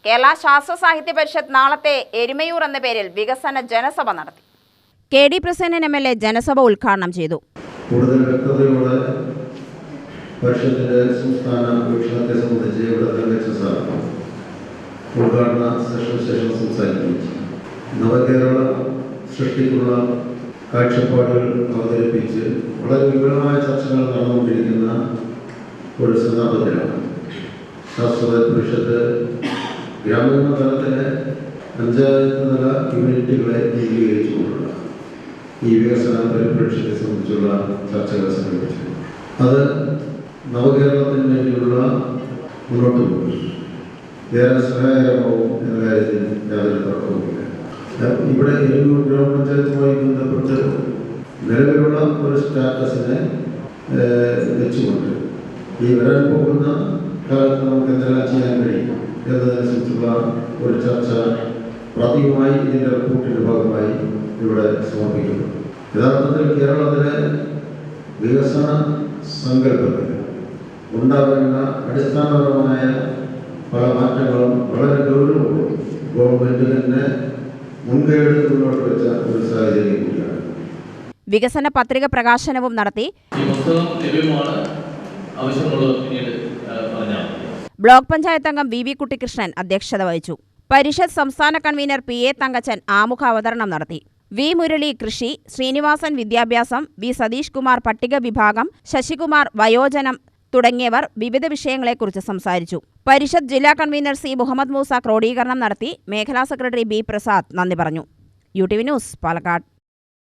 കേരള ശാസ്ത്ര സാഹിത്യ പരിഷത്ത് നാളത്തെ എരുമയൂർ എന്ന പേരിൽ വികസന ജനസഭ നടത്തി. KD പ്രസന്നൻ MLA ജനസഭ ഉദ്ഘാടനം ചെയ്തു. കൂടുതൽ വ്യക്തതയോടെ പരിഷത്തിന്റെ സംസ്ഥാന വീക്ഷണത്തെ സംബന്ധിച്ച് ഇവിടെ ഉദ്ഘാടന സെഷൻ സംസാരിക്കുന്നു. നവകേരള സൃഷ്ടിക്കുള്ള കാഴ്ചപ്പാടുകൾ അവതരിപ്പിച്ച് വളരെ വിപുലമായ ചർച്ചകൾ നടന്നുകൊണ്ടിരിക്കുന്ന ഒരു സന്ദർഭത്തിലാണ് ശാസ്ത്ര പരിഷത്ത് ഗ്രാമീണ തലത്തിലെ പഞ്ചായത്ത് തല യൂണിറ്റുകളെ കേന്ദ്രീകരിച്ചുകൊണ്ടുള്ള ഈ വികസന പരിപ്രേക്ഷ്യത്തെ സംബന്ധിച്ചുള്ള ചർച്ചകൾ സംഘടിപ്പിച്ചു. അത് നവകേരളത്തിന് വേണ്ടിയുള്ള മുന്നോട്ട് പോയി ഏറെ സഹായകരമാവും എന്ന കാര്യത്തിൽ യാതൊരു തർക്കവുമില്ല. ഇവിടെ എരുമയൂർ ഗ്രാമപഞ്ചായത്തുമായി ബന്ധപ്പെട്ട് നിലവിലുള്ള ഒരു സ്റ്റാറ്റസിനെ വെച്ചുകൊണ്ട് ഈ വരാൻ പോകുന്ന കാലത്ത് നമുക്ക് എന്തെല്ലാം ചെയ്യാൻ കഴിയും എന്നതനുസരിച്ചുള്ള ഒരു ചർച്ച പ്രാഥമികമായി ഇതിൻ്റെ റിപ്പോർട്ടിൻ്റെ ഭാഗമായി ഇവിടെ സമർപ്പിക്കുന്നു. യഥാർത്ഥത്തിൽ കേരളത്തിലെ വികസന സങ്കല്പത്തിൽ ഉണ്ടാവേണ്ട അടിസ്ഥാനപരമായ പല മാറ്റങ്ങളും വളരെ ഗൗരവവും ഗവൺമെന്റ് തന്നെ മുൻകൈയെടുത്ത് മുന്നോട്ട് വെച്ച ഒരു സാഹചര്യം കൂടിയാണ്. വികസന പത്രിക പ്രകാശനവും നടത്തി. ബ്ലോക്ക് പഞ്ചായത്ത് അംഗം VV കുട്ടിക്കൃഷ്ണൻ അധ്യക്ഷത വഹിച്ചു. പരിഷത്ത് സംസ്ഥാന കൺവീനർ PA തങ്കച്ചൻ ആമുഖ അവതരണം നടത്തി. V മുരളി കൃഷി, ശ്രീനിവാസൻ വിദ്യാഭ്യാസം, V സതീഷ് കുമാർ പട്ടിക വിഭാഗം, ശശികുമാർ വയോജനം തുടങ്ങിയവർ വിവിധ വിഷയങ്ങളെക്കുറിച്ച് സംസാരിച്ചു. പരിഷത്ത് ജില്ലാ കൺവീനർ C മുഹമ്മദ് മൂസ ക്രോഡീകരണം നടത്തി. മേഖലാ സെക്രട്ടറി B പ്രസാദ് നന്ദി പറഞ്ഞു. UTV news, Palakkad.